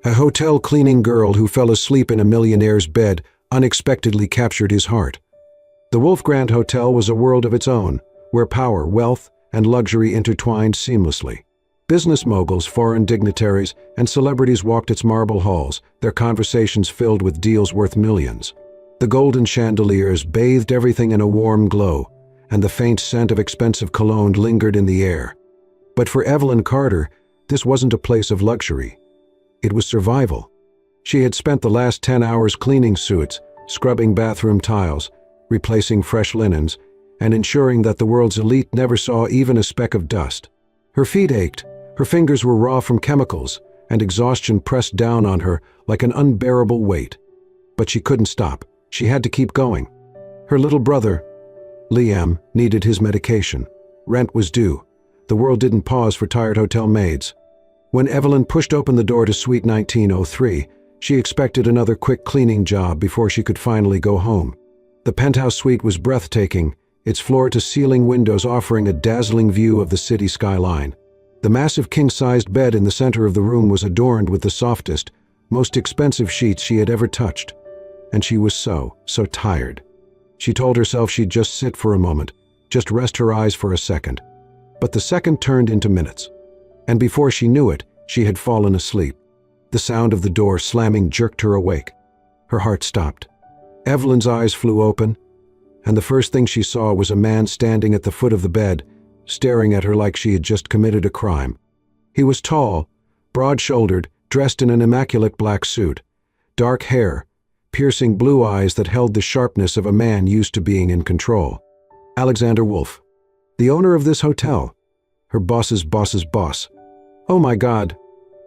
A hotel cleaning girl who fell asleep in a millionaire's bed unexpectedly captured his heart. The Wolf Grant Hotel was a world of its own, where power, wealth, and luxury intertwined seamlessly. Business moguls, foreign dignitaries, and celebrities walked its marble halls, their conversations filled with deals worth millions. The golden chandeliers bathed everything in a warm glow, and the faint scent of expensive cologne lingered in the air. But for Evelyn Carter, this wasn't a place of luxury. It was survival. She had spent the last 10 hours cleaning suits, scrubbing bathroom tiles, replacing fresh linens, and ensuring that the world's elite never saw even a speck of dust. Her feet ached, her fingers were raw from chemicals, and exhaustion pressed down on her like an unbearable weight. But she couldn't stop. She had to keep going. Her little brother, Liam, needed his medication. Rent was due. The world didn't pause for tired hotel maids. When Evelyn pushed open the door to Suite 1903, she expected another quick cleaning job before she could finally go home. The penthouse suite was breathtaking, its floor-to-ceiling windows offering a dazzling view of the city skyline. The massive king-sized bed in the center of the room was adorned with the softest, most expensive sheets she had ever touched. And she was so tired. She told herself she'd just sit for a moment, just rest her eyes for a second. But the second turned into minutes. And before she knew it, she had fallen asleep. The sound of the door slamming jerked her awake. Her heart stopped. Evelyn's eyes flew open, and the first thing she saw was a man standing at the foot of the bed, staring at her like she had just committed a crime. He was tall, broad-shouldered, dressed in an immaculate black suit, dark hair, piercing blue eyes that held the sharpness of a man used to being in control. Alexander Wolf, the owner of this hotel, her boss's boss's boss. Oh my God!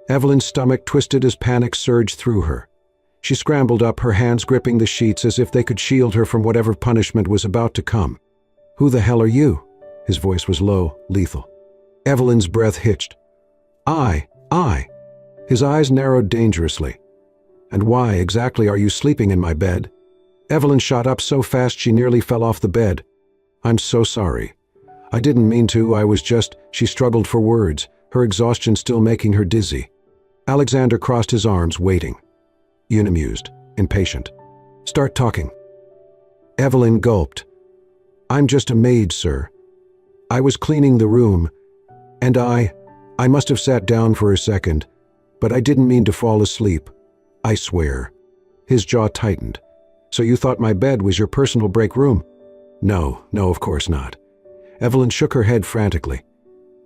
Evelyn's stomach twisted as panic surged through her. She scrambled up, her hands gripping the sheets as if they could shield her from whatever punishment was about to come. Who the hell are you? His voice was low, lethal. Evelyn's breath hitched. I. His eyes narrowed dangerously. And why exactly are you sleeping in my bed? Evelyn shot up so fast she nearly fell off the bed. I'm so sorry. I didn't mean to, I was just... She struggled for words, her exhaustion still making her dizzy. Alexander crossed his arms, waiting. Unamused, impatient. Start talking. Evelyn gulped. I'm just a maid, sir. I was cleaning the room, and I must have sat down for a second, but I didn't mean to fall asleep. I swear. His jaw tightened. So you thought my bed was your personal break room? No, of course not. Evelyn shook her head frantically.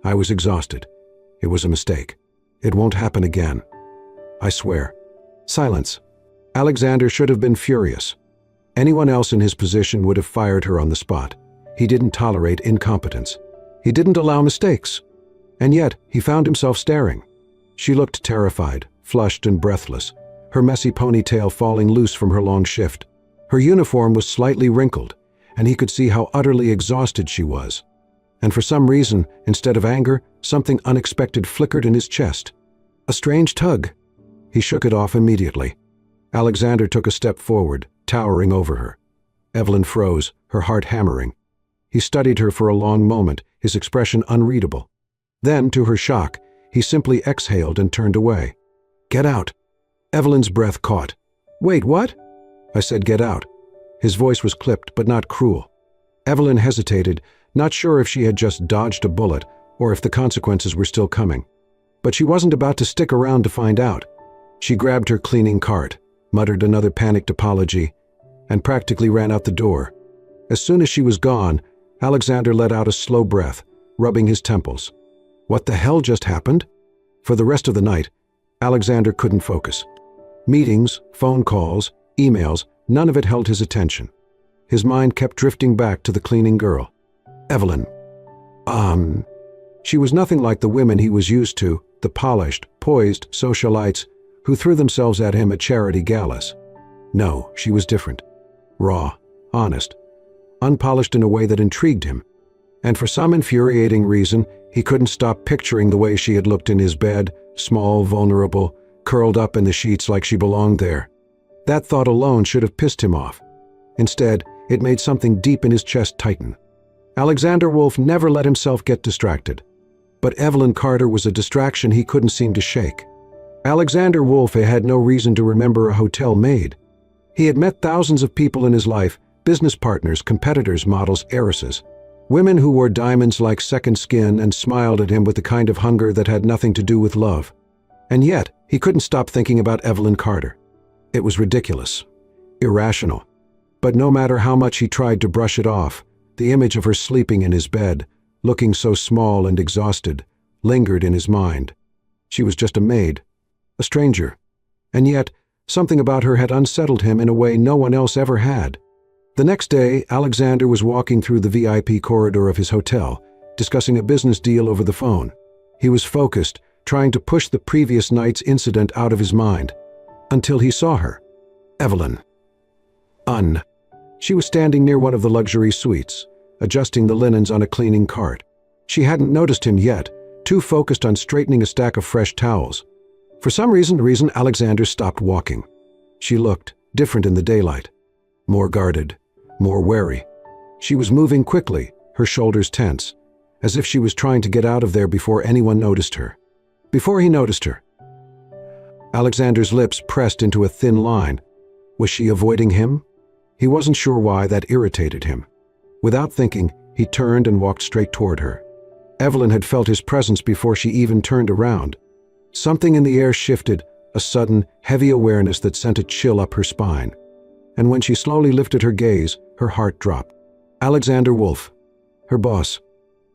I was exhausted. It was a mistake. It won't happen again. I swear. Silence. Alexander should have been furious. Anyone else in his position would have fired her on the spot. He didn't tolerate incompetence. He didn't allow mistakes. And yet, he found himself staring. She looked terrified, flushed and breathless, her messy ponytail falling loose from her long shift. Her uniform was slightly wrinkled, and he could see how utterly exhausted she was. And for some reason, instead of anger, something unexpected flickered in his chest. A strange tug. He shook it off immediately. Alexander took a step forward, towering over her. Evelyn froze, her heart hammering. He studied her for a long moment, his expression unreadable. Then, to her shock, he simply exhaled and turned away. Get out. Evelyn's breath caught. Wait, what? I said get out. His voice was clipped, but not cruel. Evelyn hesitated, not sure if she had just dodged a bullet or if the consequences were still coming. But she wasn't about to stick around to find out. She grabbed her cleaning cart, muttered another panicked apology, and practically ran out the door. As soon as she was gone, Alexander let out a slow breath, rubbing his temples. What the hell just happened? For the rest of the night, Alexander couldn't focus. Meetings, phone calls, emails, none of it held his attention. His mind kept drifting back to the cleaning girl. Evelyn. She was nothing like the women he was used to, the polished, poised socialites who threw themselves at him at charity galas. No, she was different. Raw, honest, unpolished in a way that intrigued him. And for some infuriating reason, he couldn't stop picturing the way she had looked in his bed, small, vulnerable, curled up in the sheets like she belonged there. That thought alone should have pissed him off. Instead, it made something deep in his chest tighten. Alexander Wolf never let himself get distracted. But Evelyn Carter was a distraction he couldn't seem to shake. Alexander Wolfe had no reason to remember a hotel maid. He had met thousands of people in his life, business partners, competitors, models, heiresses. Women who wore diamonds like second skin and smiled at him with the kind of hunger that had nothing to do with love. And yet, he couldn't stop thinking about Evelyn Carter. It was ridiculous, irrational. But no matter how much he tried to brush it off, the image of her sleeping in his bed, looking so small and exhausted, lingered in his mind. She was just a maid, a stranger. And yet, something about her had unsettled him in a way no one else ever had. The next day, Alexander was walking through the VIP corridor of his hotel, discussing a business deal over the phone. He was focused, trying to push the previous night's incident out of his mind, until he saw her. Evelyn. She was standing near one of the luxury suites, adjusting the linens on a cleaning cart. She hadn't noticed him yet, too focused on straightening a stack of fresh towels. For some reason, Alexander stopped walking. She looked different in the daylight, more guarded, more wary. She was moving quickly, her shoulders tense, as if she was trying to get out of there before anyone noticed her. Before he noticed her. Alexander's lips pressed into a thin line. Was she avoiding him? He wasn't sure why that irritated him. Without thinking, he turned and walked straight toward her. Evelyn had felt his presence before she even turned around. Something in the air shifted, a sudden, heavy awareness that sent a chill up her spine. And when she slowly lifted her gaze, her heart dropped. Alexander Wolfe, her boss,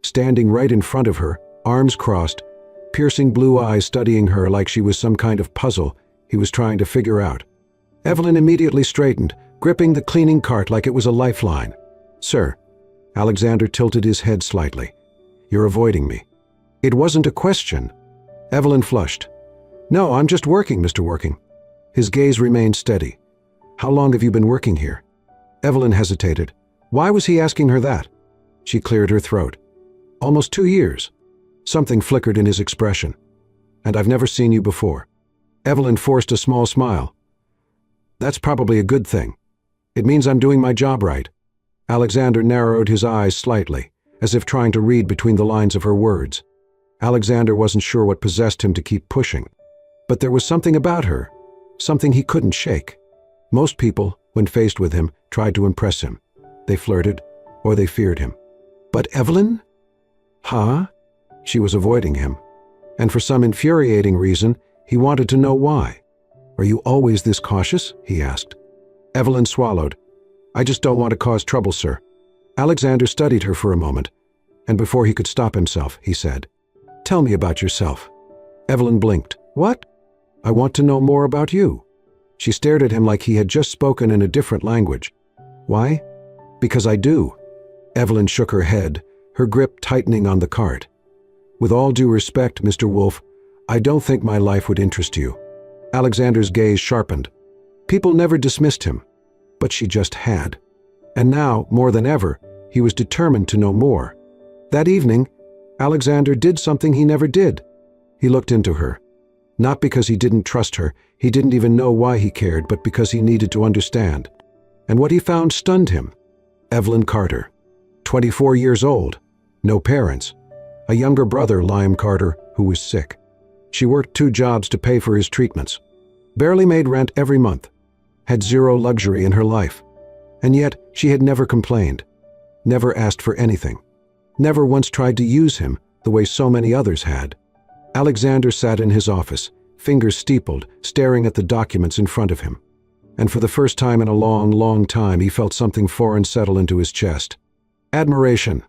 standing right in front of her, arms crossed, piercing blue eyes studying her like she was some kind of puzzle he was trying to figure out. Evelyn immediately straightened, gripping the cleaning cart like it was a lifeline. "Sir." Alexander tilted his head slightly. "You're avoiding me." It wasn't a question. Evelyn flushed. "No, I'm just working, Mr. Working." His gaze remained steady. "How long have you been working here?" Evelyn hesitated. Why was he asking her that? She cleared her throat. "Almost 2 years." Something flickered in his expression. "And I've never seen you before." Evelyn forced a small smile. "That's probably a good thing. It means I'm doing my job right." Alexander narrowed his eyes slightly, as if trying to read between the lines of her words. Alexander wasn't sure what possessed him to keep pushing. But there was something about her, something he couldn't shake. Most people, when faced with him, tried to impress him. They flirted, or they feared him. But Evelyn? Huh? She was avoiding him. And for some infuriating reason, he wanted to know why. "Are you always this cautious?" he asked. Evelyn swallowed. "I just don't want to cause trouble, sir." Alexander studied her for a moment, and before he could stop himself, he said, "Tell me about yourself." Evelyn blinked. "What?" "I want to know more about you." She stared at him like he had just spoken in a different language. "Why?" "Because I do." Evelyn shook her head, her grip tightening on the cart. "With all due respect, Mr. Wolfe, I don't think my life would interest you." Alexander's gaze sharpened. People never dismissed him, but she just had. And now, more than ever, he was determined to know more. That evening, Alexander did something he never did. He looked into her. Not because he didn't trust her, he didn't even know why he cared, but because he needed to understand. And what he found stunned him. Evelyn Carter, 24 years old, no parents, a younger brother, Liam Carter, who was sick. She worked 2 jobs to pay for his treatments, barely made rent every month, had zero luxury in her life. And yet, she had never complained, never asked for anything, never once tried to use him the way so many others had. Alexander sat in his office, fingers steepled, staring at the documents in front of him. And for the first time in a long, long time, he felt something foreign settle into his chest. Admiration.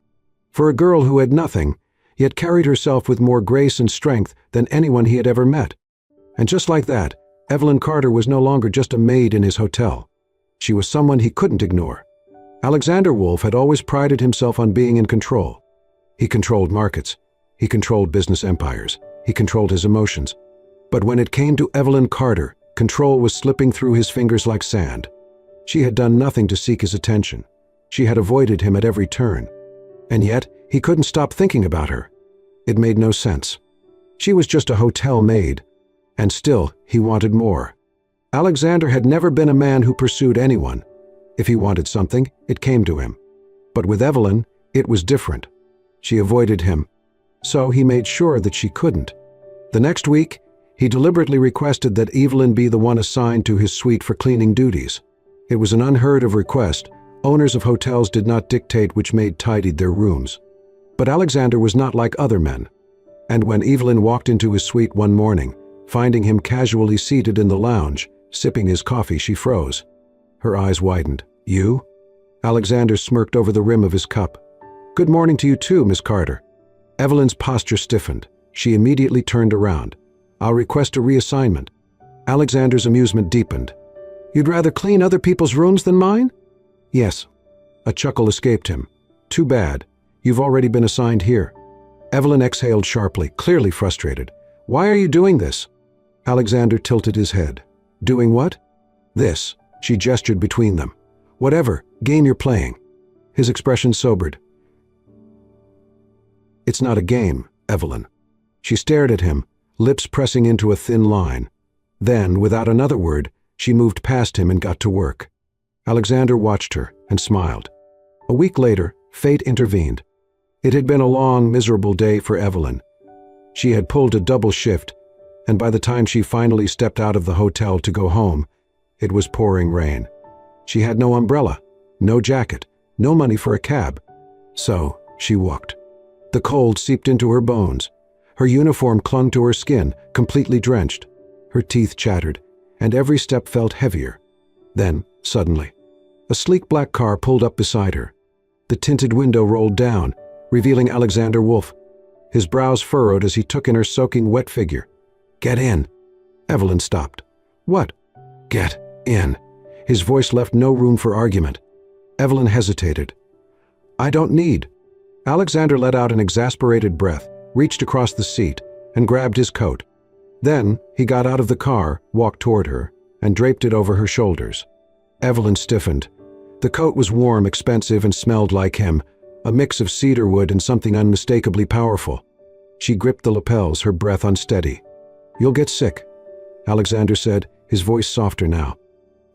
For a girl who had nothing, yet carried herself with more grace and strength than anyone he had ever met. And just like that, Evelyn Carter was no longer just a maid in his hotel. She was someone he couldn't ignore. Alexander Wolfe had always prided himself on being in control. He controlled markets. He controlled business empires. He controlled his emotions. But when it came to Evelyn Carter, control was slipping through his fingers like sand. She had done nothing to seek his attention. She had avoided him at every turn. And yet, he couldn't stop thinking about her. It made no sense. She was just a hotel maid. And still, he wanted more. Alexander had never been a man who pursued anyone. If he wanted something, it came to him. But with Evelyn, it was different. She avoided him. So he made sure that she couldn't. The next week, He deliberately requested that Evelyn be the one assigned to his suite for cleaning duties. It was an unheard of request. Owners of hotels did not dictate which maid tidied their rooms. But Alexander was not like other men. And when Evelyn walked into his suite one morning, finding him casually seated in the lounge, sipping his coffee, she froze. Her eyes widened. "You?" Alexander smirked over the rim of his cup. "Good morning to you too, Miss Carter." Evelyn's posture stiffened. She immediately turned around. "I'll request a reassignment." Alexander's amusement deepened. "You'd rather clean other people's rooms than mine?" "Yes." A chuckle escaped him. "Too bad. You've already been assigned here." Evelyn exhaled sharply, clearly frustrated. "Why are you doing this?" Alexander tilted his head. "Doing what?" "This." She gestured between them. "Whatever game you're playing." His expression sobered. "It's not a game, Evelyn." She stared at him, lips pressing into a thin line. Then, without another word, she moved past him and got to work. Alexander watched her and smiled. A week later, fate intervened. It had been a long, miserable day for Evelyn. She had pulled a double shift, and by the time she finally stepped out of the hotel to go home, it was pouring rain. She had no umbrella, no jacket, no money for a cab. So she walked. The cold seeped into her bones. Her uniform clung to her skin, completely drenched. Her teeth chattered, and every step felt heavier. Then, suddenly, a sleek black car pulled up beside her. The tinted window rolled down, revealing Alexander Wolf. His brows furrowed as he took in her soaking wet figure. "Get in." Evelyn stopped. "What?" "Get in." His voice left no room for argument. Evelyn hesitated. "I don't need." Alexander let out an exasperated breath, reached across the seat, and grabbed his coat. Then he got out of the car, walked toward her, and draped it over her shoulders. Evelyn stiffened. The coat was warm, expensive, and smelled like him, a mix of cedar wood and something unmistakably powerful. She gripped the lapels, her breath unsteady. "You'll get sick," Alexander said, his voice softer now.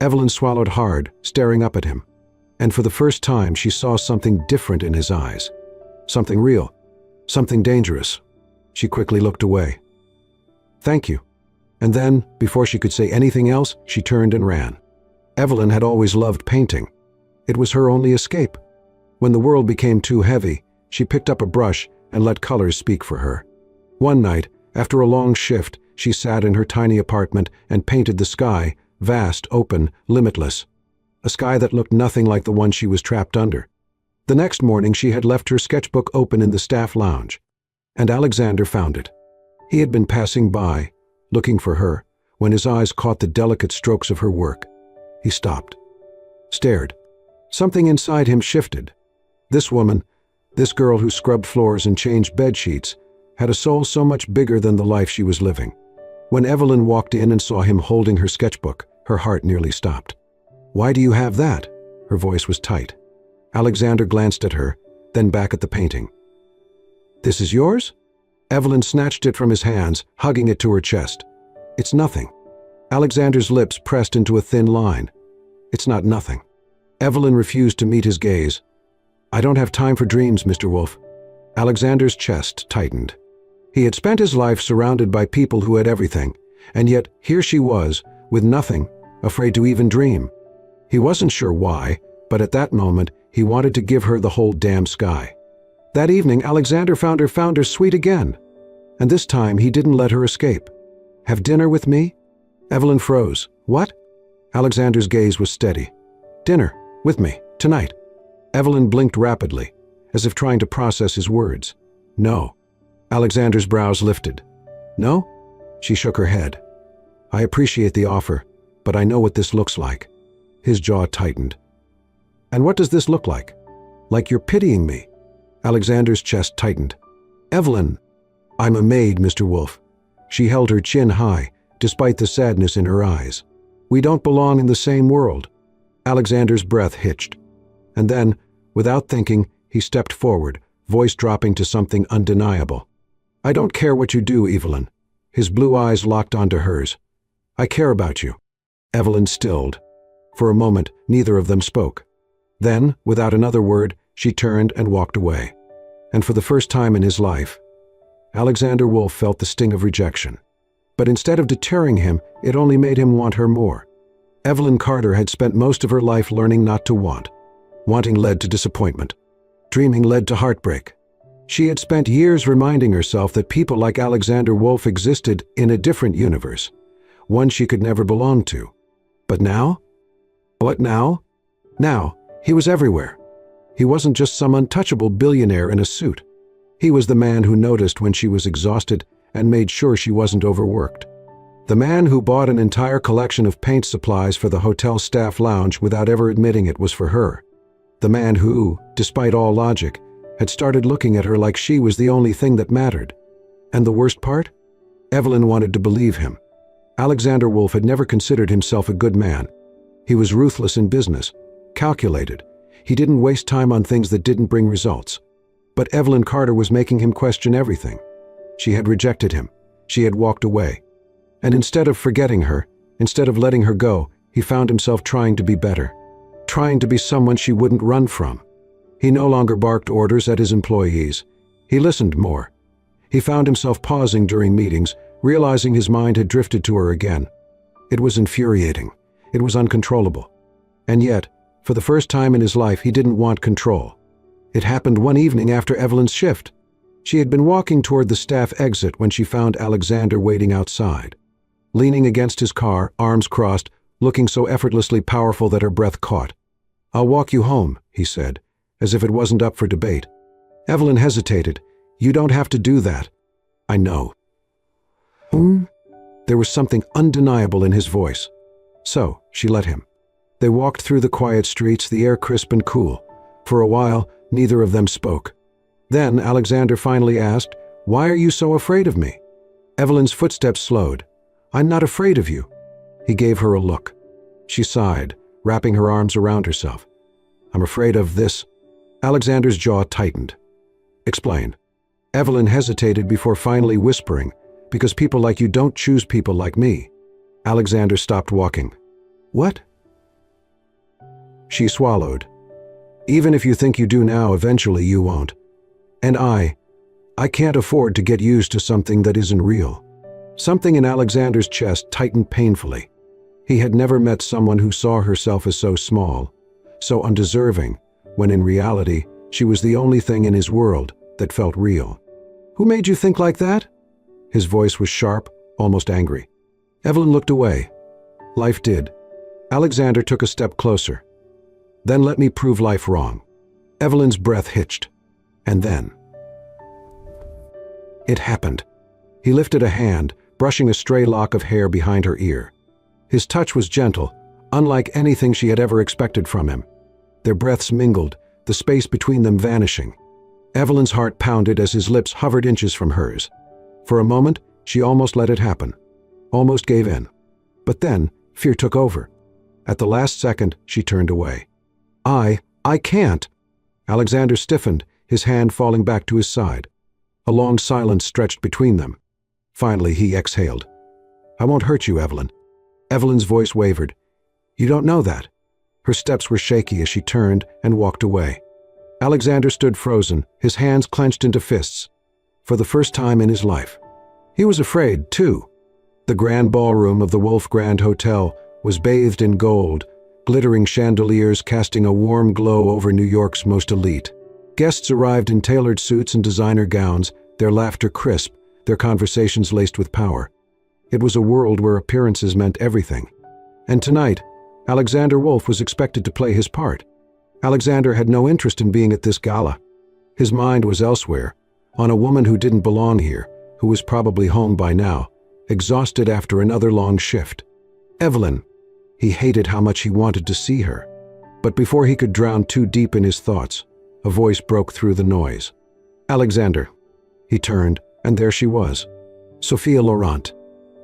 Evelyn swallowed hard, staring up at him. And for the first time, she saw something different in his eyes. Something real. Something dangerous. She quickly looked away. "Thank you." And then, before she could say anything else, she turned and ran. Evelyn had always loved painting. It was her only escape. When the world became too heavy, she picked up a brush and let colors speak for her. One night, after a long shift, she sat in her tiny apartment and painted the sky, vast, open, limitless. A sky that looked nothing like the one she was trapped under. The next morning she had left her sketchbook open in the staff lounge, and Alexander found it. He had been passing by, looking for her, when his eyes caught the delicate strokes of her work. He stopped, stared. Something inside him shifted. This woman, this girl who scrubbed floors and changed bed sheets, had a soul so much bigger than the life she was living. When Evelyn walked in and saw him holding her sketchbook, her heart nearly stopped. "Why do you have that?" Her voice was tight. Alexander glanced at her, then back at the painting. "This is yours?" Evelyn snatched it from his hands, hugging it to her chest. "It's nothing." Alexander's lips pressed into a thin line. "It's not nothing." Evelyn refused to meet his gaze. "I don't have time for dreams, Mr. Wolf." Alexander's chest tightened. He had spent his life surrounded by people who had everything, and yet here she was, with nothing, afraid to even dream. He wasn't sure why, but at that moment, he wanted to give her the whole damn sky. That evening, Alexander found her sweet again. And this time, he didn't let her escape. "Have dinner with me?" Evelyn froze. "What?" Alexander's gaze was steady. "Dinner, with me, tonight." Evelyn blinked rapidly, as if trying to process his words. "No." Alexander's brows lifted. "No?" She shook her head. "I appreciate the offer, but I know what this looks like." His jaw tightened. "And what does this look like?" "Like you're pitying me." Alexander's chest tightened. "Evelyn." "I'm a maid, Mr. Wolf." She held her chin high, despite the sadness in her eyes. "We don't belong in the same world." Alexander's breath hitched. And then, without thinking, he stepped forward, voice dropping to something undeniable. "I don't care what you do, Evelyn." His blue eyes locked onto hers. "I care about you." Evelyn stilled. For a moment, neither of them spoke. Then, without another word, she turned and walked away. And for the first time in his life, Alexander Wolf felt the sting of rejection. But instead of deterring him, it only made him want her more. Evelyn Carter had spent most of her life learning not to want. Wanting led to disappointment. Dreaming led to heartbreak. She had spent years reminding herself that people like Alexander Wolf existed in a different universe, one she could never belong to. But now? What now? Now, he was everywhere. He wasn't just some untouchable billionaire in a suit. He was the man who noticed when she was exhausted and made sure she wasn't overworked. The man who bought an entire collection of paint supplies for the hotel staff lounge without ever admitting it was for her. The man who, despite all logic, had started looking at her like she was the only thing that mattered. And the worst part? Evelyn wanted to believe him. Alexander Wolf had never considered himself a good man. He was ruthless in business, calculated. He didn't waste time on things that didn't bring results. But Evelyn Carter was making him question everything. She had rejected him. She had walked away. And instead of forgetting her, instead of letting her go, he found himself trying to be better. Trying to be someone she wouldn't run from. He no longer barked orders at his employees. He listened more. He found himself pausing during meetings, realizing his mind had drifted to her again. It was infuriating. It was uncontrollable. And yet, for the first time in his life, he didn't want control. It happened one evening after Evelyn's shift. She had been walking toward the staff exit when she found Alexander waiting outside. Leaning against his car, arms crossed, looking so effortlessly powerful that her breath caught. "I'll walk you home," he said, as if it wasn't up for debate. Evelyn hesitated. "You don't have to do that." "I know." There was something undeniable in his voice. So, she let him. They walked through the quiet streets, the air crisp and cool. For a while, neither of them spoke. Then Alexander finally asked, "Why are you so afraid of me?" Evelyn's footsteps slowed. "I'm not afraid of you." He gave her a look. She sighed, wrapping her arms around herself. "I'm afraid of this." Alexander's jaw tightened. "Explain." Evelyn hesitated before finally whispering, "Because people like you don't choose people like me." Alexander stopped walking. "What?" She swallowed. "Even if you think you do now, eventually you won't. And I can't afford to get used to something that isn't real." Something in Alexander's chest tightened painfully. He had never met someone who saw herself as so small, so undeserving, when in reality, she was the only thing in his world that felt real. "Who made you think like that?" His voice was sharp, almost angry. Evelyn looked away. "Life did." Alexander took a step closer. "Then let me prove life wrong." Evelyn's breath hitched. And then it happened. He lifted a hand, brushing a stray lock of hair behind her ear. His touch was gentle, unlike anything she had ever expected from him. Their breaths mingled, the space between them vanishing. Evelyn's heart pounded as his lips hovered inches from hers. For a moment, she almost let it happen, almost gave in. But then, fear took over. At the last second, she turned away. I can't." Alexander stiffened, his hand falling back to his side. A long silence stretched between them. Finally, he exhaled. "I won't hurt you, Evelyn." Evelyn's voice wavered. "You don't know that." Her steps were shaky as she turned and walked away. Alexander stood frozen, his hands clenched into fists. For the first time in his life. He was afraid, too. The grand ballroom of the Wolf Grand Hotel was bathed in gold, glittering chandeliers casting a warm glow over New York's most elite. Guests arrived in tailored suits and designer gowns, their laughter crisp, their conversations laced with power. It was a world where appearances meant everything. And tonight, Alexander Wolf was expected to play his part. Alexander had no interest in being at this gala. His mind was elsewhere, on a woman who didn't belong here, who was probably home by now, exhausted after another long shift. Evelyn. He hated how much he wanted to see her. But before he could drown too deep in his thoughts, a voice broke through the noise. "Alexander." He turned, and there she was. Sophia Laurent,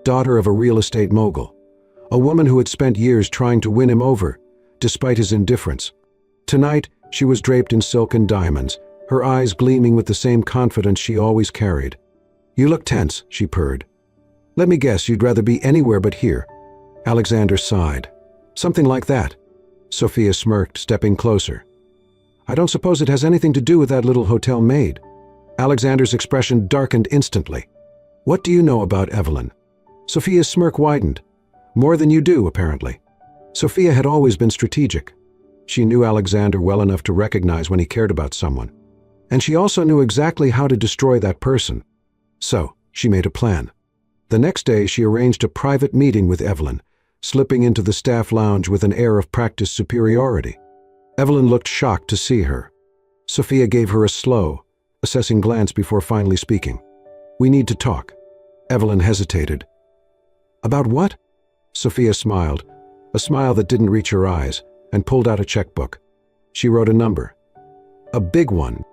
daughter of a real estate mogul. A woman who had spent years trying to win him over, despite his indifference. Tonight, she was draped in silk and diamonds, her eyes gleaming with the same confidence she always carried. "You look tense," she purred. "Let me guess, you'd rather be anywhere but here." Alexander sighed. "Something like that." Sophia smirked, stepping closer. "I don't suppose it has anything to do with that little hotel maid." Alexander's expression darkened instantly. "What do you know about Evelyn?" Sophia's smirk widened. More than you do, apparently. Sophia had always been strategic. She knew Alexander well enough to recognize when he cared about someone. And she also knew exactly how to destroy that person. So, she made a plan. The next day, she arranged a private meeting with Evelyn, slipping into the staff lounge with an air of practiced superiority. Evelyn looked shocked to see her. Sophia gave her a slow, assessing glance before finally speaking. "We need to talk." Evelyn hesitated. "About what?" Sophia smiled, a smile that didn't reach her eyes, and pulled out a checkbook. She wrote a number. A big one.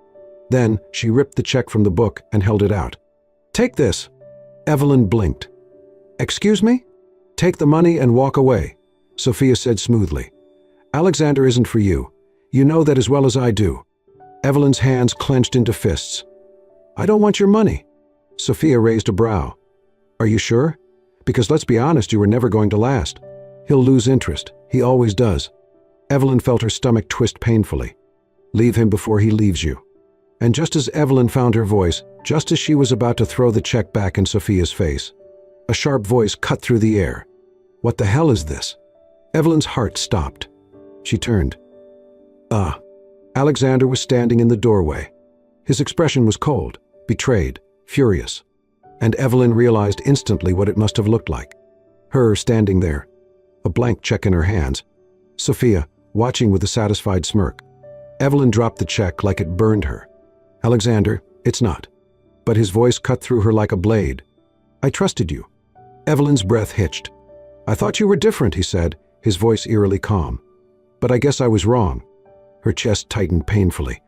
Then she ripped the check from the book and held it out. "Take this." Evelyn blinked. "Excuse me?" "Take the money and walk away," Sophia said smoothly. "Alexander isn't for you. You know that as well as I do." Evelyn's hands clenched into fists. "I don't want your money." Sophia raised a brow. "Are you sure? Because let's be honest, you were never going to last. He'll lose interest. He always does." Evelyn felt her stomach twist painfully. "Leave him before he leaves you." And just as Evelyn found her voice, just as she was about to throw the check back in Sophia's face, a sharp voice cut through the air. "What the hell is this?" Evelyn's heart stopped. She turned. Alexander was standing in the doorway. His expression was cold, betrayed, furious. And Evelyn realized instantly what it must have looked like. Her standing there, a blank check in her hands. Sophia, watching with a satisfied smirk. Evelyn dropped the check like it burned her. "Alexander, it's not." But his voice cut through her like a blade. "I trusted you." Evelyn's breath hitched. "I thought you were different," he said, his voice eerily calm. "But I guess I was wrong." Her chest tightened painfully.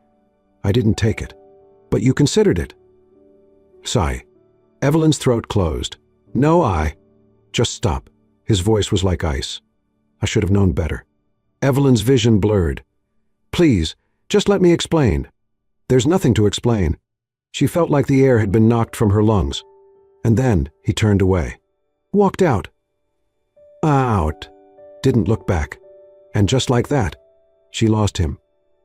"I didn't take it." "But you considered it." Sigh. Evelyn's throat closed. "No, Just stop." His voice was like ice. "I should have known better." Evelyn's vision blurred. "Please, just let me explain." "There's nothing to explain." She felt like the air had been knocked from her lungs. And then he turned away. Walked out. Out. Didn't look back. And just like that, she lost him.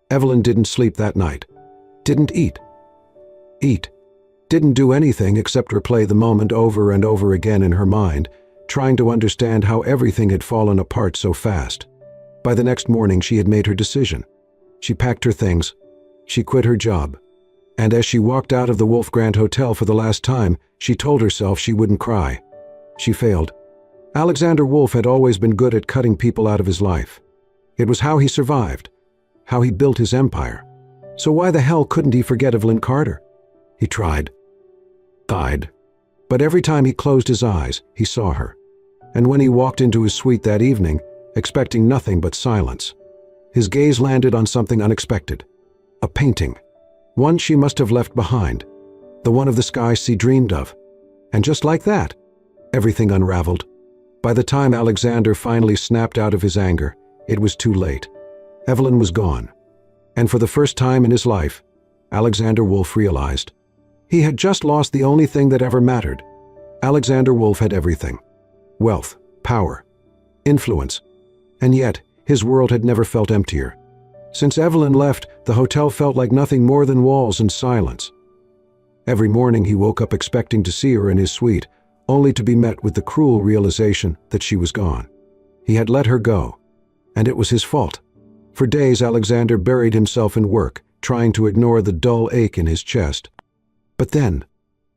Evelyn didn't sleep that night. Didn't eat. Didn't do anything except replay the moment over and over again in her mind, trying to understand how everything had fallen apart so fast. By the next morning, she had made her decision. She packed her things. She quit her job. And as she walked out of the Wolf Grant Hotel for the last time, she told herself she wouldn't cry. She failed. Alexander Wolf had always been good at cutting people out of his life. It was how he survived, how he built his empire. So why the hell couldn't he forget Evelyn Carter? He tried. Died. But every time he closed his eyes, he saw her. And when he walked into his suite that evening, expecting nothing but silence, his gaze landed on something unexpected. A painting. One she must have left behind. The one of the sky she dreamed of. And just like that, everything unraveled. By the time Alexander finally snapped out of his anger, it was too late. Evelyn was gone. And for the first time in his life, Alexander Wolf realized he had just lost the only thing that ever mattered. Alexander Wolf had everything. Wealth, power, influence. And yet, his world had never felt emptier. Since Evelyn left, the hotel felt like nothing more than walls and silence. Every morning he woke up expecting to see her in his suite, only to be met with the cruel realization that she was gone. He had let her go, and it was his fault. For days, Alexander buried himself in work, trying to ignore the dull ache in his chest. But then,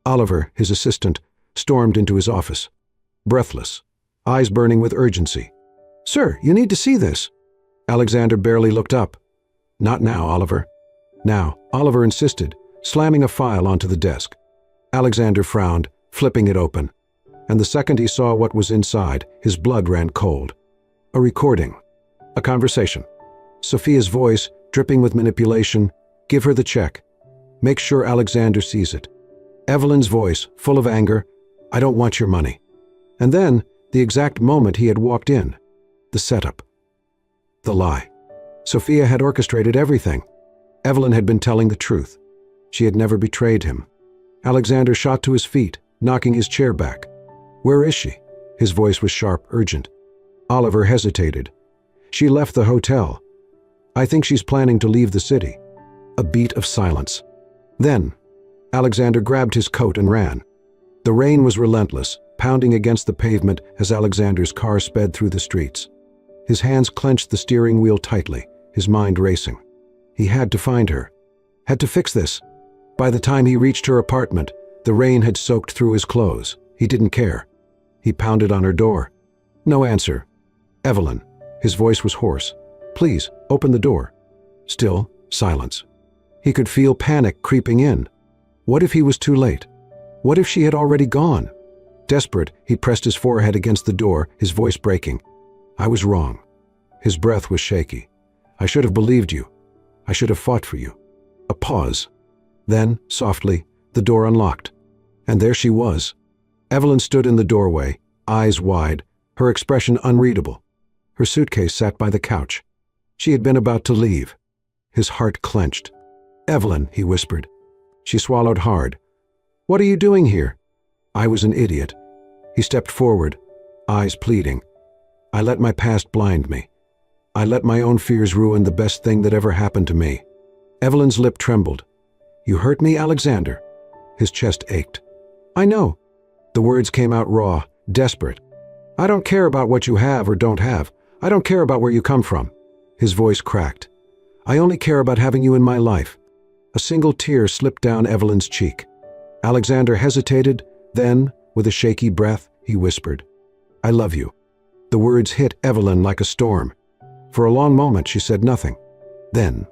Oliver, his assistant, stormed into his office. Breathless, eyes burning with urgency. "Sir, you need to see this." Alexander barely looked up. "Not now, Oliver." "Now," Oliver insisted, slamming a file onto the desk. Alexander frowned, flipping it open. And the second he saw what was inside, his blood ran cold. A recording. A conversation. Sophia's voice, dripping with manipulation. "Give her the check. Make sure Alexander sees it." Evelyn's voice, full of anger. "I don't want your money." And then, the exact moment he had walked in. The setup. The lie. Sophia had orchestrated everything. Evelyn had been telling the truth. She had never betrayed him. Alexander shot to his feet, knocking his chair back. "Where is she?" His voice was sharp, urgent. Oliver hesitated. "She left the hotel. I think she's planning to leave the city." A beat of silence. Then, Alexander grabbed his coat and ran. The rain was relentless, pounding against the pavement as Alexander's car sped through the streets. His hands clenched the steering wheel tightly, his mind racing. He had to find her. Had to fix this. By the time he reached her apartment, the rain had soaked through his clothes. He didn't care. He pounded on her door. No answer. Evelyn. His voice was hoarse. Please, open the door. Still, silence. He could feel panic creeping in. What if he was too late? What if she had already gone? Desperate, he pressed his forehead against the door, his voice breaking. I was wrong. His breath was shaky. I should have believed you. I should have fought for you. A pause. Then, softly, the door unlocked. And there she was. Evelyn stood in the doorway, eyes wide, her expression unreadable. Her suitcase sat by the couch. She had been about to leave. His heart clenched. Evelyn, he whispered. She swallowed hard. What are you doing here? I was an idiot. He stepped forward, eyes pleading. I let my past blind me. I let my own fears ruin the best thing that ever happened to me. Evelyn's lip trembled. You hurt me, Alexander? His chest ached. I know. The words came out raw, desperate. I don't care about what you have or don't have. I don't care about where you come from. His voice cracked. I only care about having you in my life. A single tear slipped down Evelyn's cheek. Alexander hesitated, then, with a shaky breath, he whispered, I love you. The words hit Evelyn like a storm. For a long moment she said nothing. Then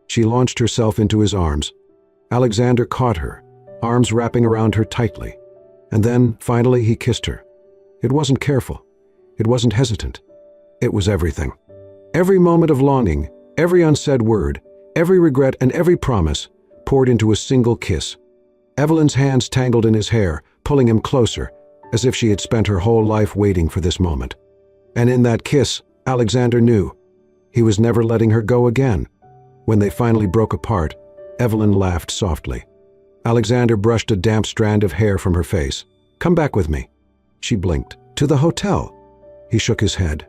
she launched herself into his arms. Alexander caught her, arms wrapping around her tightly. And then, finally, he kissed her. It wasn't careful. It wasn't hesitant. It was everything. Every moment of longing, every unsaid word, every regret and every promise poured into a single kiss. Evelyn's hands tangled in his hair, pulling him closer, as if she had spent her whole life waiting for this moment. And in that kiss, Alexander knew. He was never letting her go again. When they finally broke apart, Evelyn laughed softly. Alexander brushed a damp strand of hair from her face. Come back with me. She blinked. To the hotel. He shook his head.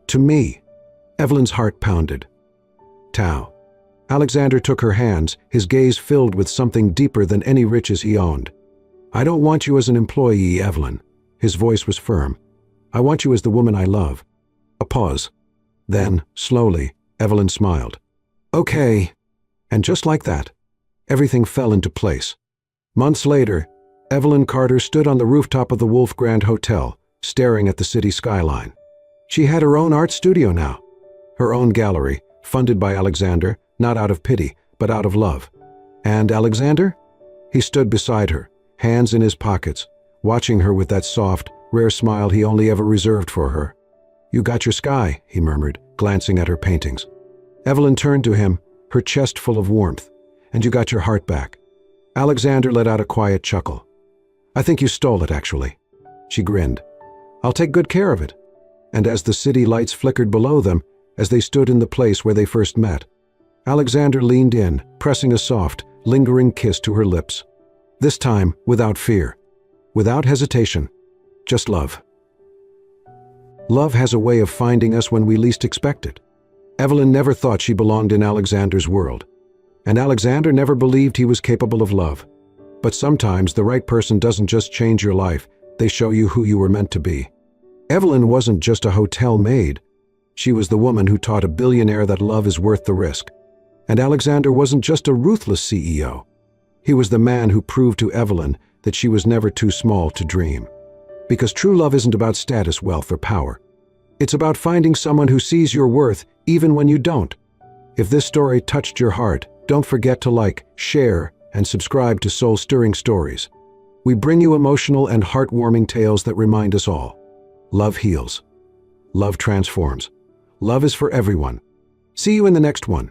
To me. Evelyn's heart pounded. Tao. Alexander took her hands, his gaze filled with something deeper than any riches he owned. I don't want you as an employee, Evelyn. His voice was firm. I want you as the woman I love. A pause. Then, slowly, Evelyn smiled. Okay. And just like that, everything fell into place. Months later, Evelyn Carter stood on the rooftop of the Wolf Grand Hotel, staring at the city skyline. She had her own art studio now. Her own gallery, funded by Alexander, not out of pity, but out of love. And Alexander? He stood beside her, hands in his pockets, watching her with that soft, rare smile he only ever reserved for her. You got your sky, he murmured, glancing at her paintings. Evelyn turned to him, her chest full of warmth. And you got your heart back. Alexander let out a quiet chuckle. I think you stole it, actually. She grinned. I'll take good care of it. And as the city lights flickered below them, as they stood in the place where they first met, Alexander leaned in, pressing a soft, lingering kiss to her lips. This time, without fear. Without hesitation. Just love. Love has a way of finding us when we least expect it. Evelyn never thought she belonged in Alexander's world. And Alexander never believed he was capable of love. But sometimes the right person doesn't just change your life, they show you who you were meant to be. Evelyn wasn't just a hotel maid. She was the woman who taught a billionaire that love is worth the risk. And Alexander wasn't just a ruthless CEO. He was the man who proved to Evelyn that she was never too small to dream. Because true love isn't about status, wealth, or power. It's about finding someone who sees your worth even when you don't. If this story touched your heart, don't forget to like, share, and subscribe to Soul-Stirring Stories. We bring you emotional and heartwarming tales that remind us all. Love heals. Love transforms. Love is for everyone. See you in the next one.